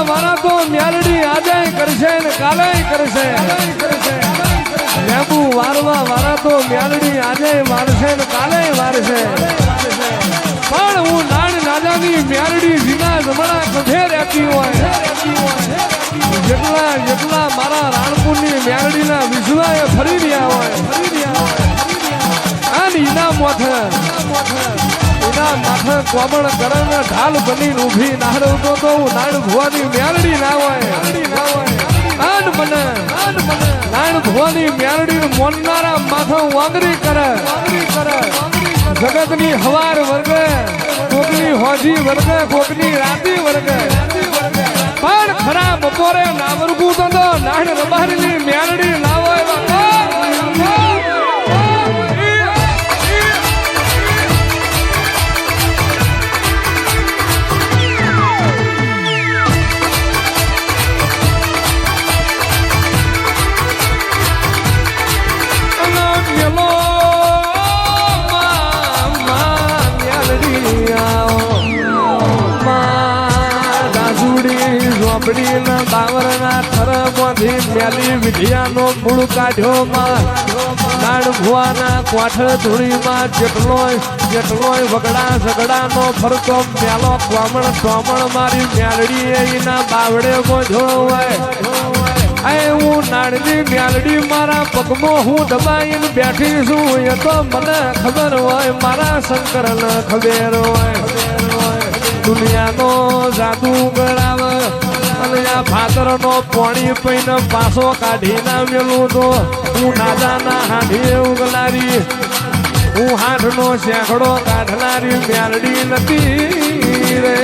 વારા તો મ્યાલડી આજે કરશે ને કાલે કરશે લેબુ વારવા વારા તો મ્યાલડી આજે વારશે ને કાલે વારશે પણ હું નાણ રાજાની મ્યાલડી વિના જમણા કભે રહેતી હોય જેટલા મારા રાણપુરની મ્યાલડીના વિશ્વાએ ફરી રહ્યા હોય અને એના માથે કોમળ કરણ ઢાલ બની ઊભી નાડવતો તો હું નાડ ભુવાની મ્યાલડી ના હોય આન મને નાડ ભુવાની મ્યાલડી મોનનારા માથે વાંગરી કરે જગતની હવાર વર્ગે કોકની હોજી વર્ગે કોકની રાતી વર્ગે પણ ખરા બપોરે ના વર્ગું તો નાડ રબારીની મ્યાલડી ના હોય બાવરના થરમાંથી મેલી વિધિયાનો મૂળ કાઢ્યો માં નાણ ભુવાના કોઠ ધૂળીમાં જેટલોય વગડા ઝગડાનો ફરતો મેલો કોમણ ટોમણ મારી મ્યાલડી એના બાવડે ગોધો હોય હું નાણની મ્યાલડી મારા પગમાં હું દબાઈને બેઠી છું એ તો મને ખબર હોય મારા શંકરને ખબર હોય દુનિયાનો જાદુ ગળાવે ભાદરનો પોણી પૈને પાછો કાઢી ના મેલું તો હું નાદાના હાંઢી ઉગલારી હું હાથનો શેકડો કાઢનારી મ્યાલડી નથી રે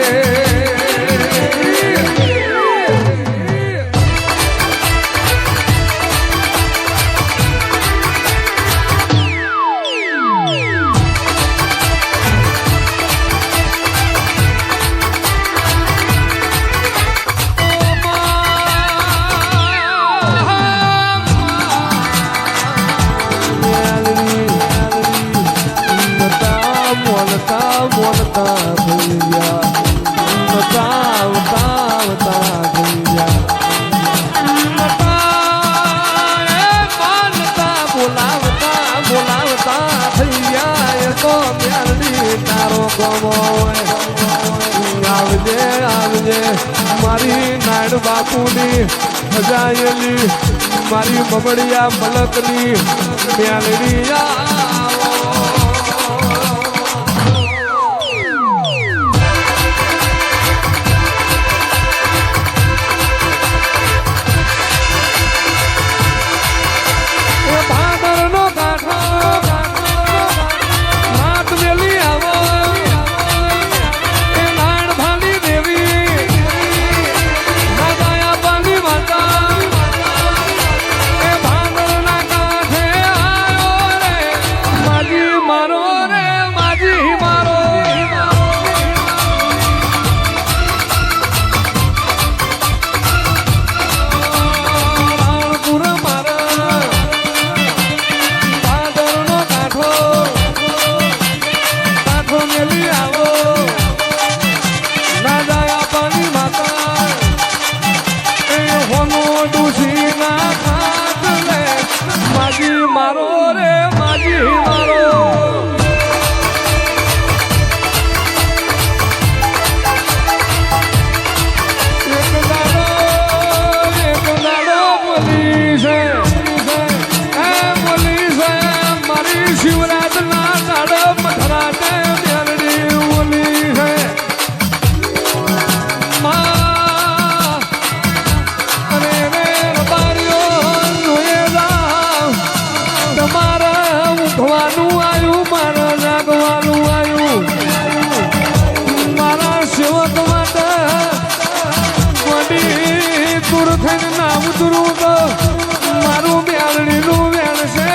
આવજે મારી નાયણ બાપુની સજાયેલી મારી બબડિયા મલકની મ્યાલડી મારું મ્યાલડીનું વેણ છે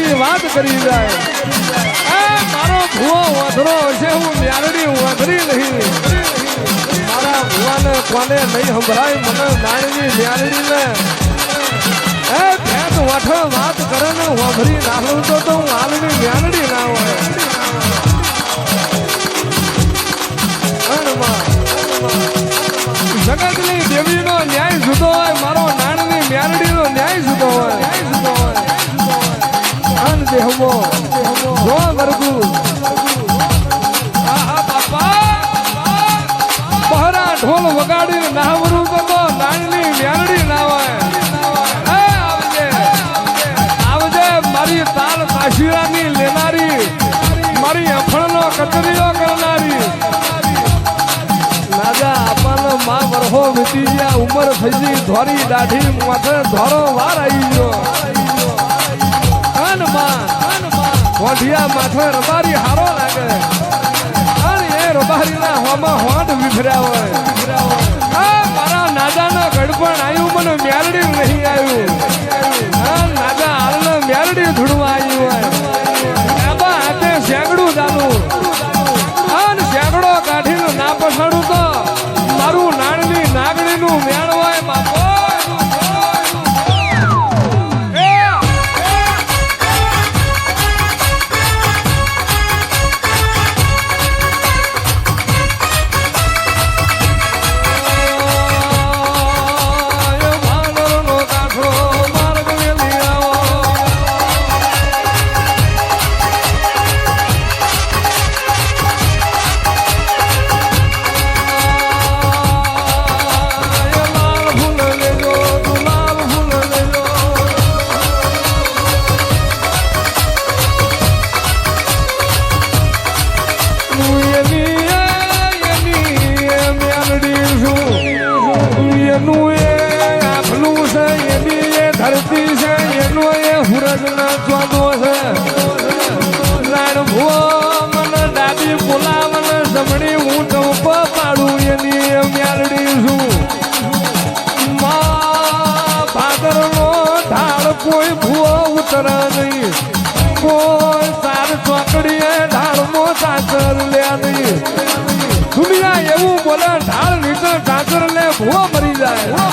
ની વાત કરી જાય મારો ભૂવો વધરો છે હું મ્યાલડી વધરી નહીં મારા ભૂવાને કોને નહીં સંભળાય મને નાણની મ્યાલડી ને ભેટ વઠ વાત કરે ને વધરી નાખું તો હું હાલની મ્યાલડી ના હોય જગતની દેવીનો ન્યાય જુદો હોય મારો નાણની મ્યાલડીનો ન્યાય જુદો હોય અન દેહમો જો વર્ગુ બહરા ઢોલ વગાડીને નાવરું તો નાણની મ્યાલડી ના હોય આવજે મારી તાલ કાશીરાની લેનારી મારી અફળનો કચરીઓ કરનારી રાજા આપણને માં વરહો વીતી ગયા ઉંમર થઈ ગઈ ધોરી દાઢી માથે ધોરો વાર આવી ગયો કોઢિયા માથે રબારી હારો લાગે અને એ રબારીના હોમાં હોંટ વિખર્યા હોય મારા નાદાના ગડપણ આવ્યું મને મ્યાલડી નહીં આવ્યું નાદા હાલને મ્યાલડી ધૂળવા આવ્યું હોય એમાં હાથે શેગડું ચાલુ અને શેગડો કાઢીને ના પછાડું તો મારું નાણની નાગણીનું મેળ હોય બાપો કોઈ ભૂવો ઉતર નહીં કોઈ તાર ચોકડીએ ઢાળમો ચાચર લે નહીં દુનિયા એવું બોલે ઢાળ નીચે ચાચર લે ભૂવો મરી જાય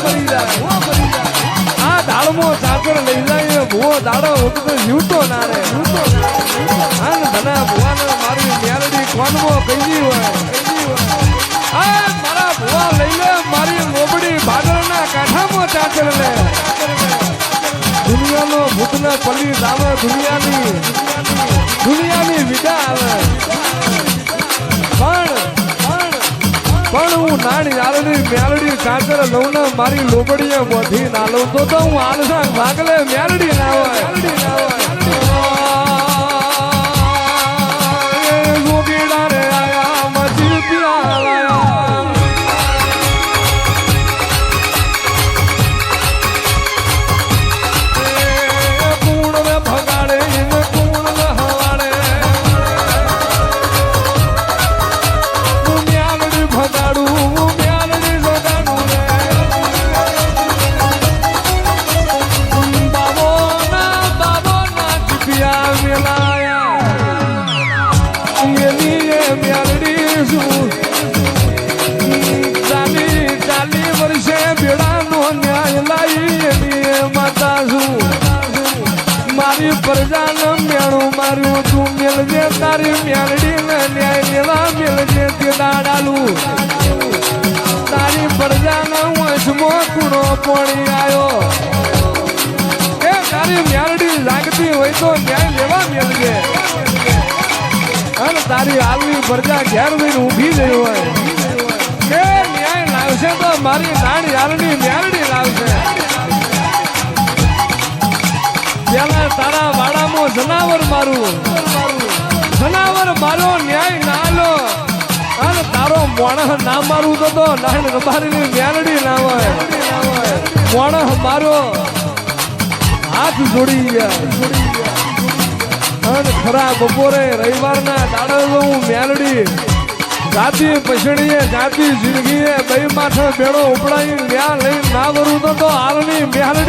આ ઢાળમો ચાચર લઈ જાય ભૂવો દાડો ઉઠતો જીવતો ના રે ધના ભૂવાને મારી મ્યાલડી કોનમો કહી હોય મારા ભૂવા લઈ લે મારી લોબડી ભાદરના કાંઠામાં ચાચર લે દુનિયાનો ભૂતના પલ્લી આવે દુનિયાની વિદા આવે પણ હું નાની આલની મ્યાલડી કાચર લઉં ને મારી લોબડીએ મોઢી ના લઉં તો હું આલસા ભાગલે મ્યાલડી ના હોય ગોગીડા રે આયા મજી પિયા પ્રજાને મેળું માર્યું તું મેળજે તારી મ્યાલડી ને ન્યાય લેવા મેળજે તે દાડાલું તારી પ્રજાના વંશમો કુણો પોણી આવ્યો એ તારી મ્યાલડી લાગતી હોય તો ન્યાય લેવા મેળજે અને તારી હાલની પ્રજા ઘેર જઈને ઊભી ગઈ હોય કે ન્યાય લાવશે તો મારી નાની હાલની મ્યાલડી લાવશે પેલા તારા વાડામાં જનાવર મારો ન્યાય ના લો અને તારો મોણસ ના મારું તો નાણ રબારીની મ્યાલડી ના હોય મોણસ મારો હાથ જોડી ગયા અને ખરા બપોરે રવિવારના દાડા હું મ્યાલડી જાતિ પછડીએ જાતિ જિંદગીએ બે માથે બેડો ઉપડાઈ ન્યા લઈ ના વરું તો હાલની મ્યાલડી